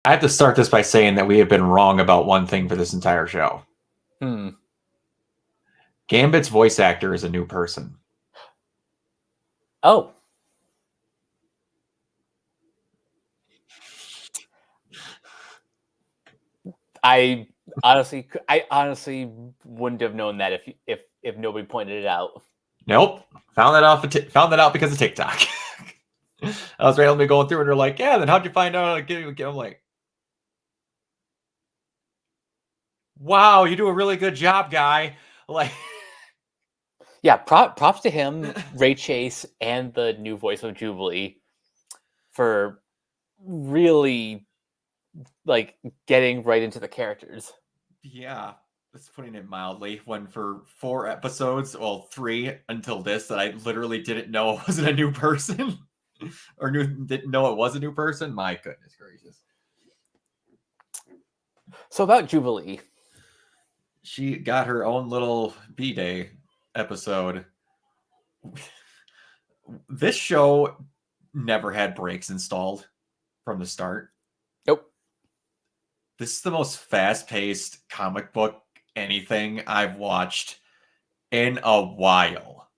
I have to start this by saying that we have been wrong about one thing for this entire show. Gambit's voice actor is a new person. Oh. I honestly wouldn't have known that if nobody pointed it out. Nope. Found that out because of TikTok. I was randomly going through and they're like, yeah, then how'd you find out? I'm like, wow, you do a really good job, guy. Like, yeah, props to him, Ray Chase, and the new voice of Jubilee for really like getting right into the characters. Yeah, that's putting it mildly. When for 4 episodes, well, 3 until this, that I literally didn't know it wasn't a new person, or didn't know it was a new person. My goodness gracious. So about Jubilee, she got her own little B-Day episode. This show never had breaks installed from the start. Nope. This is the most fast-paced comic book anything I've watched in a while.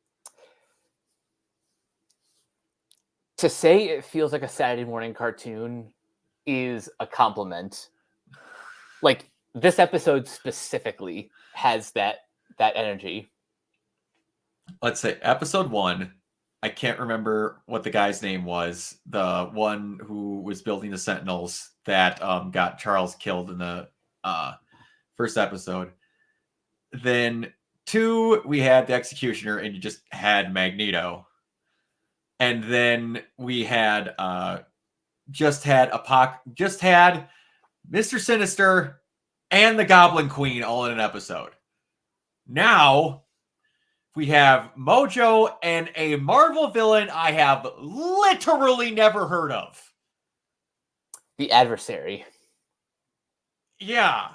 To say it feels like a Saturday morning cartoon is a compliment. Like, this episode specifically has that energy. Let's say episode 1, I can't remember what the guy's name was. The one who was building the Sentinels that got Charles killed in the first episode. Then 2, we had the Executioner, and you just had Magneto. And then we had just had Mr. Sinister and the Goblin Queen all in an episode. Now we have Mojo and a Marvel villain I have literally never heard of. The Adversary. Yeah.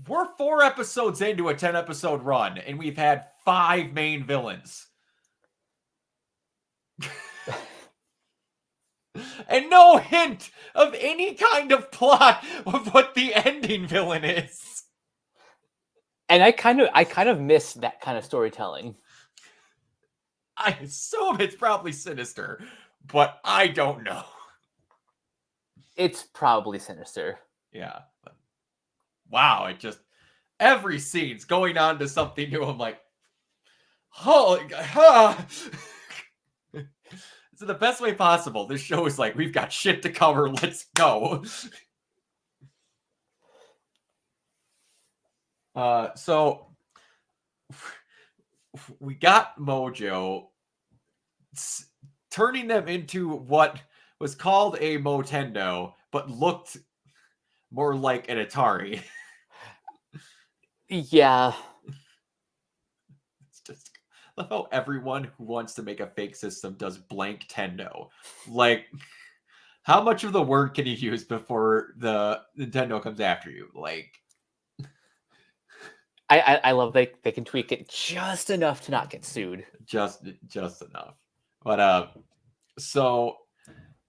We're 4 episodes into a 10-episode run, and we've had 5 main villains. And no hint of any kind of plot of what the ending villain is. And I kind of miss that kind of storytelling. I assume it's probably Sinister, but I don't know. It's probably Sinister. Yeah. Wow, it just every scene's going on to something new. I'm like, holy It's the best way possible. This show is like, we've got shit to cover. Let's go. So we got Mojo turning them into what was called a Motendo, but looked more like an Atari. Yeah. It's just, I love how everyone who wants to make a fake system does blank Tendo. Like, how much of the word can you use before the Nintendo comes after you? Like, I love they can tweak it just enough to not get sued. Just enough. But so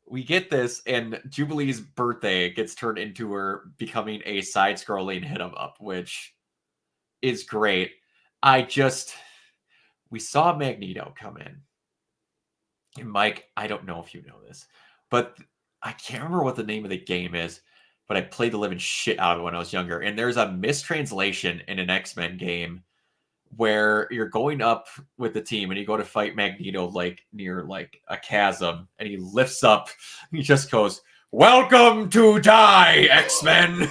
we get this, and Jubilee's birthday gets turned into her becoming a side-scrolling hit-em-up, which is great. We saw Magneto come in. And Mike, I don't know if you know this, but I can't remember what the name of the game is, but I played the living shit out of it when I was younger. And there's a mistranslation in an X-Men game where you're going up with the team and you go to fight Magneto like near like a chasm, and he lifts up, he just goes, "Welcome to die, X-Men."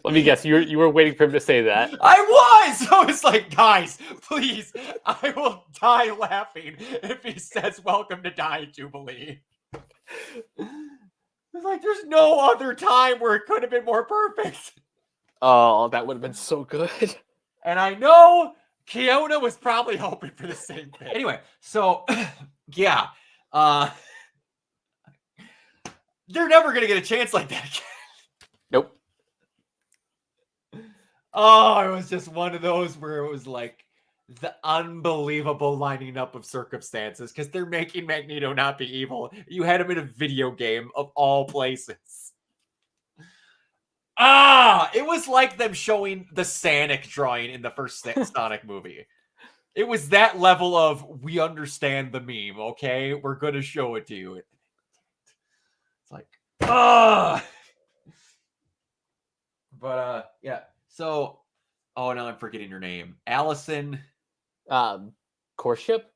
Let me guess, you were waiting for him to say that. I was like, guys, please, I will die laughing if he says "Welcome to die, Jubilee." It's like, there's no other time where it could have been more perfect. Oh, that would have been so good. And I know Kiona was probably hoping for the same thing. Anyway, so yeah, they're never gonna get a chance like that again. Nope. Oh, it was just one of those where it was like, The unbelievable lining up of circumstances, because they're making Magneto not be evil. You had him in a video game of all places. It was like them showing the Sonic drawing in the first Sonic movie. It was that level of, we understand the meme, okay? We're going to show it to you. It's like, But, yeah. So, oh, now I'm forgetting her name. Allison. Courtship?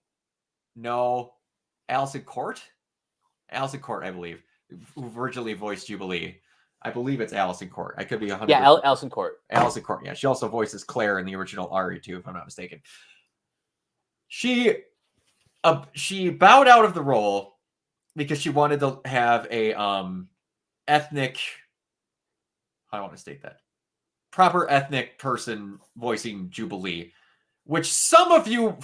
No. Allison Court? Allison Court, I believe. Who originally voiced Jubilee. I believe it's Allison Court. I could be 100%. Yeah, Allison Court. Allison Court, yeah. She also voices Claire in the original RE2, if I'm not mistaken. She bowed out of the role because she wanted to have a ethnic, how do I want to state that? Proper ethnic person voicing Jubilee, which some of you,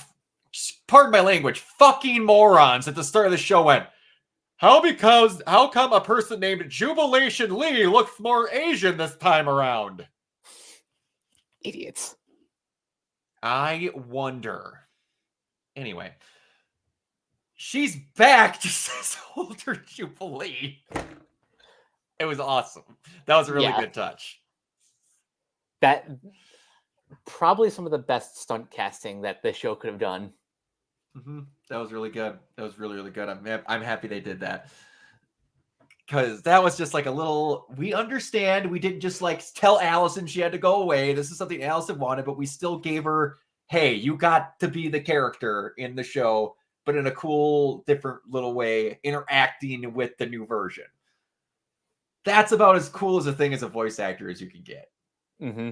pardon my language, fucking morons at the start of the show went, how come a person named Jubilation Lee looks more Asian this time around? Idiots. I wonder. Anyway, she's back just as older Jubilee. It was awesome. That was a really good touch. That probably some of the best stunt casting that the show could have done. Mm-hmm. That was really good. That was really, really good. I'm happy they did that. Because that was just like a little, we understand. We didn't just like tell Allison she had to go away. This is something Allison wanted, but we still gave her, hey, you got to be the character in the show, but in a cool, different little way, interacting with the new version. That's about as cool as a thing as a voice actor as you can get. Mm-hmm.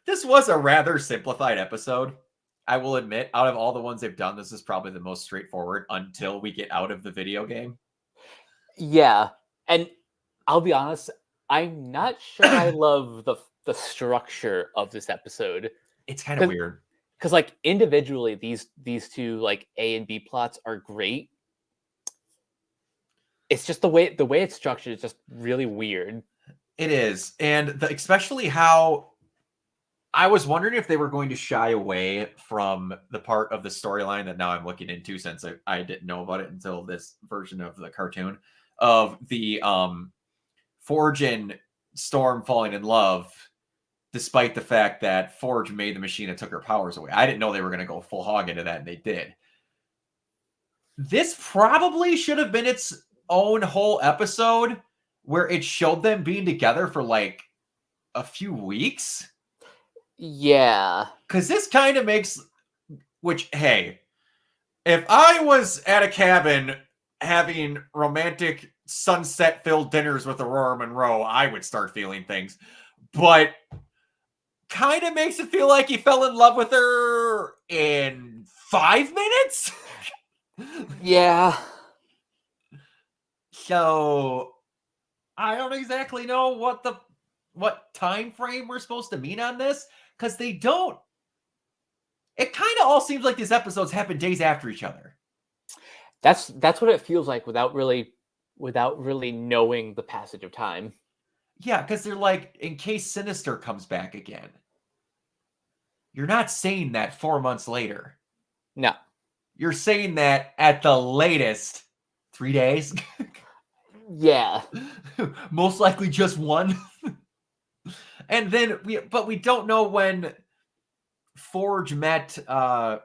This was a rather simplified episode. I will admit, out of all the ones they've done, this is probably the most straightforward until we get out of the video game. Yeah. And I'll be honest, I'm not sure I love the structure of this episode. It's kind of weird. Because like individually, these two like A and B plots are great. It's just the way it's structured is just really weird. It is. And especially how I was wondering if they were going to shy away from the part of the storyline that now I'm looking into, since I didn't know about it until this version of the cartoon, of the Forge and Storm falling in love, despite the fact that Forge made the machine and took her powers away. I didn't know they were going to go full hog into that, and they did. This probably should have been its own whole episode where it showed them being together for like a few weeks. Yeah. Because this kind of makes, which, hey, if I was at a cabin having romantic sunset-filled dinners with Aurora Monroe, I would start feeling things. But kind of makes it feel like he fell in love with her in 5 minutes? Yeah. So I don't exactly know what time frame we're supposed to mean on this, because they don't. It kind of all seems like these episodes happen days after each other. That's what it feels like without really knowing the passage of time. Yeah, because they're like, in case Sinister comes back again. You're not saying that 4 months later. No. You're saying that at the latest 3 days. Yeah. Most likely just one. And then we don't know when Forge met but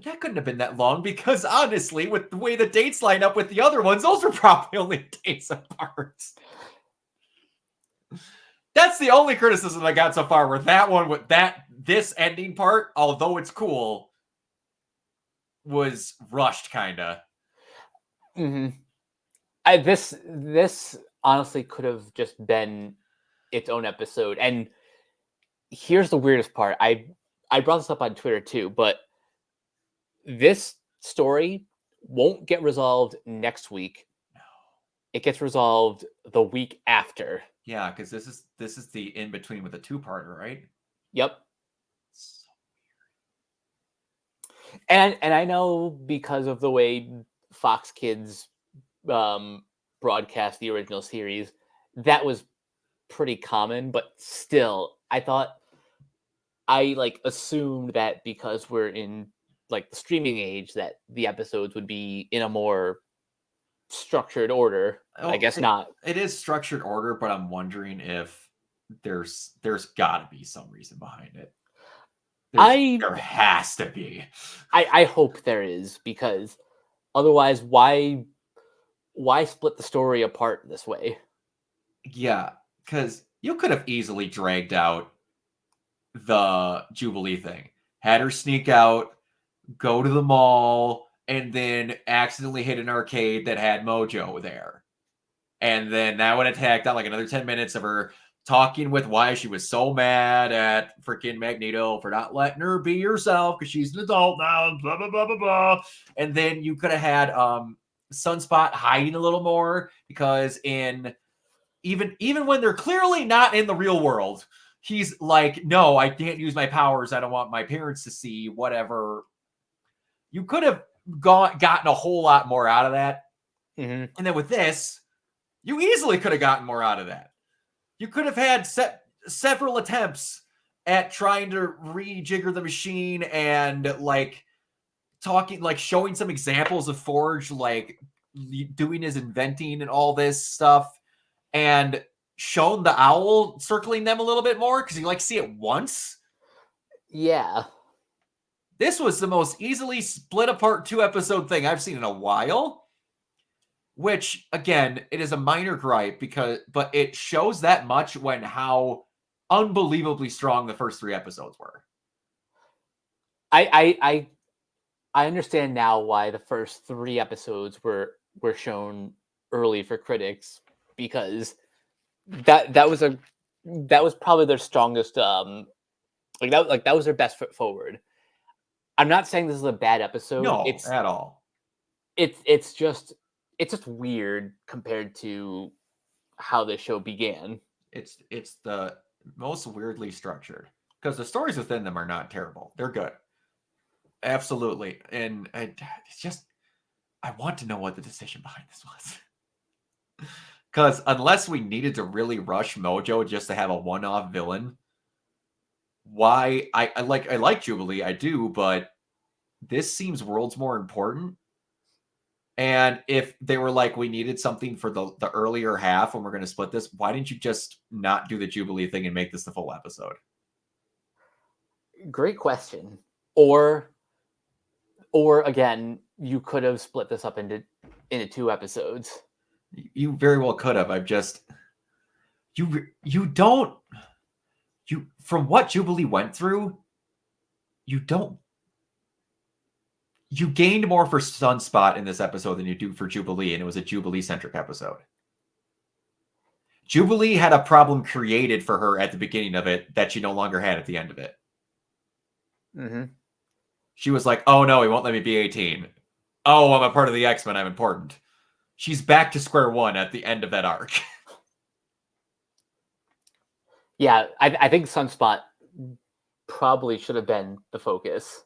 that couldn't have been that long, because honestly, with the way the dates line up with the other ones, those are probably only days apart. That's the only criticism I got so far, where that one with this ending part, although it's cool, was rushed kinda. Mm-hmm. This honestly could have just been its own episode. And here's the weirdest part. I brought this up on Twitter too, but this story won't get resolved next week. No. It gets resolved the week after. Yeah, because this is the in between with a 2-parter, right? Yep. So weird. And I know, because of the way Fox Kids broadcast the original series, that was pretty common, but still, I like assumed that because we're in like the streaming age that the episodes would be in a more structured order. I guess not. It is structured order, but I'm wondering if there's got to be some reason behind it. There has to be. I hope there is, because otherwise, why split the story apart this way? Yeah, because you could have easily dragged out the Jubilee thing, had her sneak out, go to the mall, and then accidentally hit an arcade that had Mojo there. And then that would have tacked on like another 10 minutes of her talking with why she was so mad at freaking Magneto for not letting her be herself because she's an adult now, blah, blah, blah, blah, blah. And then you could have had Sunspot hiding a little more, because even when they're clearly not in the real world, he's like, no, I can't use my powers. I don't want my parents to see, whatever. You could have gotten a whole lot more out of that. Mm-hmm. And then with this, you easily could have gotten more out of that. You could have had several attempts at trying to rejigger the machine and like talking, like showing some examples of Forge, like doing his inventing and all this stuff, and shown the owl circling them a little bit more because you like see it once. Yeah. This was the most easily split apart 2-episode thing I've seen in a while. Which, again, it is a minor gripe but it shows that much when how unbelievably strong the first 3 episodes were. I understand now why the first 3 episodes were shown early for critics, because that was probably their strongest that was their best foot forward. I'm not saying this is a bad episode. No, at all. It's just weird compared to how this show began. It's the most weirdly structured, because the stories within them are not terrible. They're good. Absolutely. And it's just, I want to know what the decision behind this was. Because unless we needed to really rush Mojo just to have a one-off villain, why I like Jubilee, I do, but this seems worlds more important. And if they were like, we needed something for the earlier half when we're going to split this, why didn't you just not do the Jubilee thing and make this the full episode? Great question. Or again, you could have split this up into 2 episodes. You very well could have. I've just from what Jubilee went through, you gained more for Sunspot in this episode than you do for Jubilee, and it was a Jubilee-centric episode. Jubilee had a problem created for her at the beginning of it that she no longer had at the end of it. Mm-hmm. She was like, oh no, he won't let me be 18. Oh, I'm a part of the X-Men, I'm important. She's back to square one at the end of that arc. Yeah, I think Sunspot probably should have been the focus.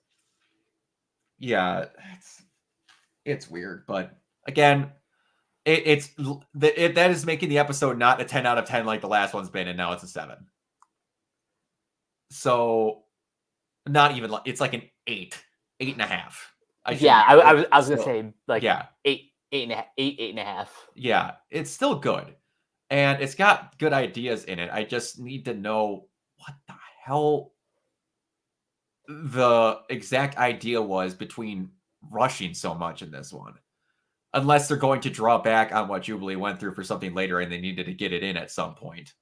Yeah, it's weird, but again, that is making the episode not a 10 out of 10 like the last one's been, and now it's a 7. So not even, it's like an 8.5. I was gonna say like 8.5. Yeah, it's still good, and it's got good ideas in it. I just need to know what the hell the exact idea was between rushing so much in this one. Unless they're going to draw back on what Jubilee went through for something later and they needed to get it in at some point.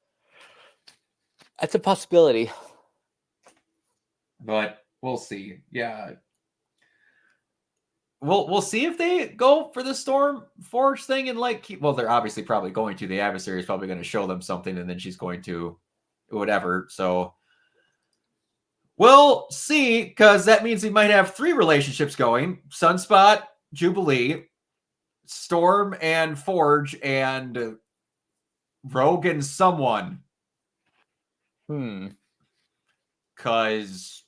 That's a possibility. But we'll see. Yeah. We'll see if they go for the Storm Forge thing and they're obviously probably going to. The adversary is probably going to show them something and then she's going to whatever. So we'll see, because that means we might have 3 relationships going: Sunspot, Jubilee, Storm and Forge, and Rogue and someone. Because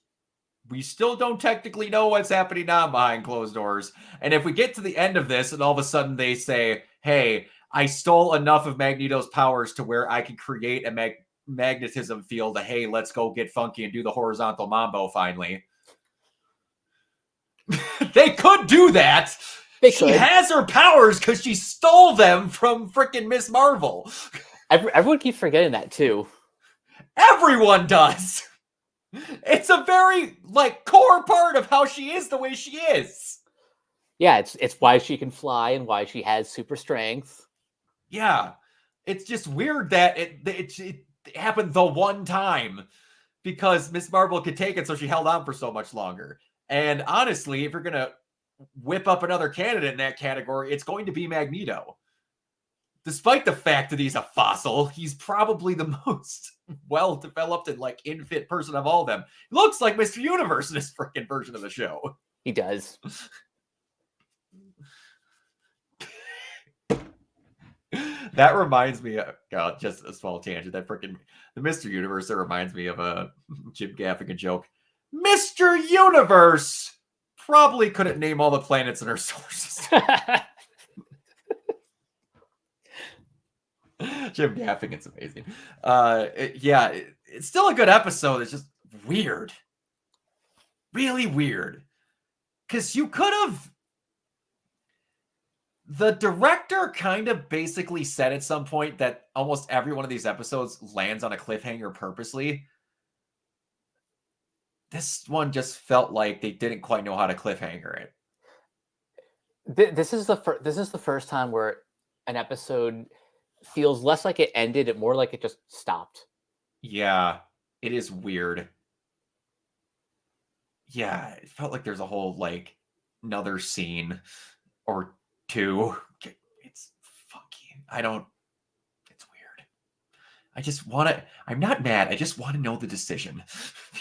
we still don't technically know what's happening now behind closed doors. And if we get to the end of this and all of a sudden they say, hey, I stole enough of Magneto's powers to where I can create a magnetism field. Hey, let's go get funky and do the horizontal mambo finally. They could do that. She has her powers because she stole them from freaking Miss Marvel. Everyone keeps forgetting that too. Everyone does. It's a very core part of how she is the way she is. Yeah, it's why she can fly and why she has super strength. Yeah, it's just weird that it happened the one time because Miss Marvel could take it, so she held on for so much longer. And honestly, if you're gonna whip up another candidate in that category, it's going to be Magneto. Despite the fact that he's a fossil, he's probably the most well-developed and in-fit person of all of them. He looks like Mr. Universe in this freaking version of the show. He does. That reminds me of, God, just a small tangent, that freaking, the Mr. Universe, that reminds me of a Jim Gaffigan joke. Mr. Universe probably couldn't name all the planets in our solar system. Jim Gaffigan's amazing. It's still a good episode. It's just weird. Really weird. Because you could have... The director kind of basically said at some point that almost every one of these episodes lands on a cliffhanger purposely. This one just felt like they didn't quite know how to cliffhanger it. This is the first time where an episode feels less like it ended and more like it just stopped. Yeah, it is weird. Yeah, it felt like there's a whole another scene or two. It's fucking, it's weird. I just want to, I'm not mad. I just want to know the decision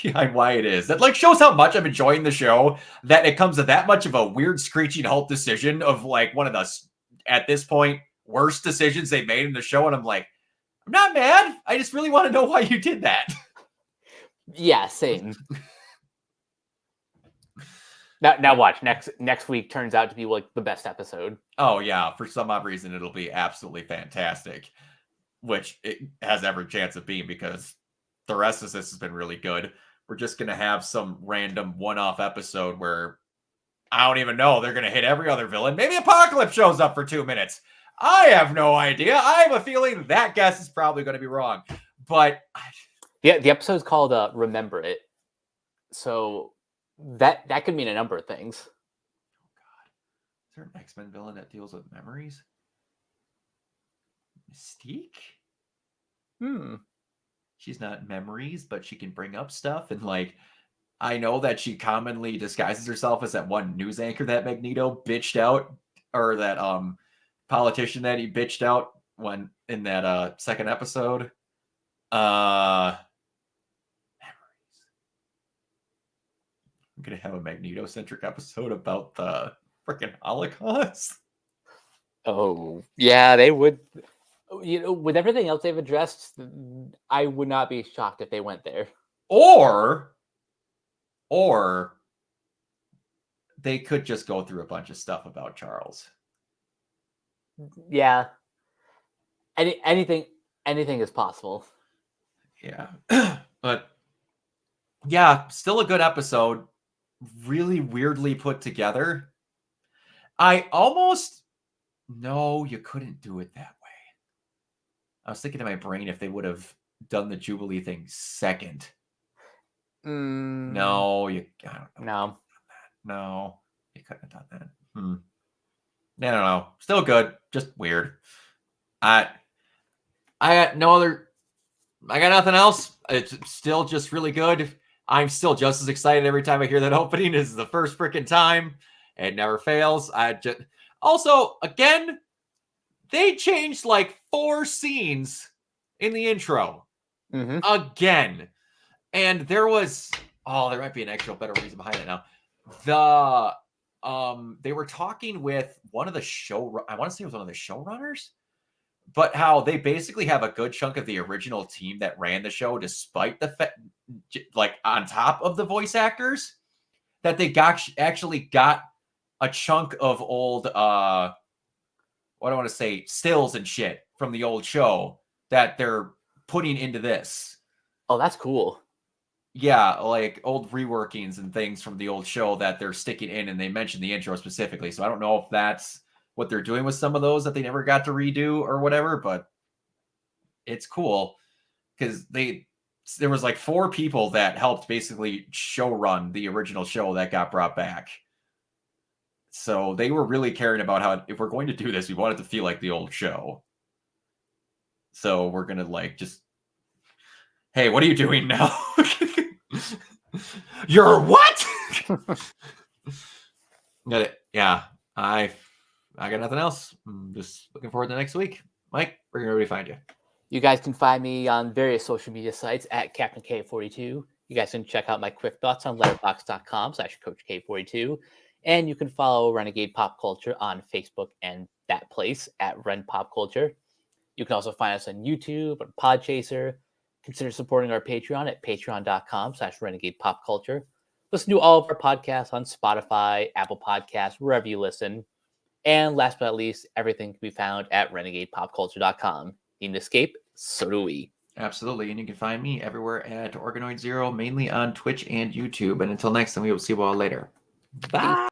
behind why it is. That shows how much I'm enjoying the show, that it comes to that much of a weird screeching halt decision of one of the, at this point, worst decisions they made in the show. And I'm like, I'm not mad. I just really want to know why you did that. Yeah, same. Now watch. Next week turns out to be the best episode. Oh yeah, for some odd reason it'll be absolutely fantastic, which it has every chance of being because the rest of this has been really good. We're just gonna have some random one-off episode where I don't even know, they're gonna hit every other villain. Maybe Apocalypse shows up for 2 minutes. I have no idea. I have a feeling that guess is probably going to be wrong, but the episode's called "Remember It," so that could mean a number of things. Oh God, is there an X-Men villain that deals with memories? Mystique? She's not memories, but she can bring up stuff, and I know that she commonly disguises herself as that one news anchor that Magneto bitched out, or that politician that he bitched out when in that second episode. Memories. I'm gonna have a Magneto-centric episode about the freaking Holocaust. Oh yeah, they would. With everything else they've addressed, I would not be shocked if they went there. Or they could just go through a bunch of stuff about Charles. Yeah. Anything is possible. Yeah. But yeah, still a good episode. Really weirdly put together. No, you couldn't do it that way. I was thinking in my brain if they would have done the Jubilee thing second. No, I don't know. No, you couldn't have done that. I don't know. Still good, just weird. I got nothing else. It's still just really good. I'm still just as excited every time I hear that opening. This is the first freaking time. It never fails. Also, again, they changed 4 scenes in the intro. Again. And there might be an actual better reason behind it now. They were talking with one of the I want to say it was one of the showrunners, but how they basically have a good chunk of the original team that ran the show, despite the fact, on top of the voice actors, that they actually got a chunk of old what do I want to say, stills and shit from the old show that they're putting into this. Oh, that's cool. Yeah, like old reworkings and things from the old show that they're sticking in, and they mentioned the intro specifically. So I don't know if that's what they're doing with some of those that they never got to redo or whatever, but it's cool because there was like 4 people that helped basically show run the original show that got brought back. So they were really caring about how, if we're going to do this, we want it to feel like the old show. So we're going to like just, hey, what are you doing now? You're what? Got it. Yeah, I got nothing else. I'm just looking forward to next week. Mike, where can everybody find you? You guys can find me on various social media sites at Captain K42. You guys can check out my quick thoughts on letterboxd.com/Coach K42. And you can follow Renegade Pop Culture on Facebook and that place at Ren Pop Culture. You can also find us on YouTube and Podchaser. Consider supporting our Patreon at patreon.com/Renegade Pop Culture. Listen to all of our podcasts on Spotify, Apple Podcasts, wherever you listen. And last but not least, everything can be found at renegadepopculture.com. Need an escape? So do we. Absolutely. And you can find me everywhere at Organoid Zero, mainly on Twitch and YouTube. And until next time, we will see you all later. Bye.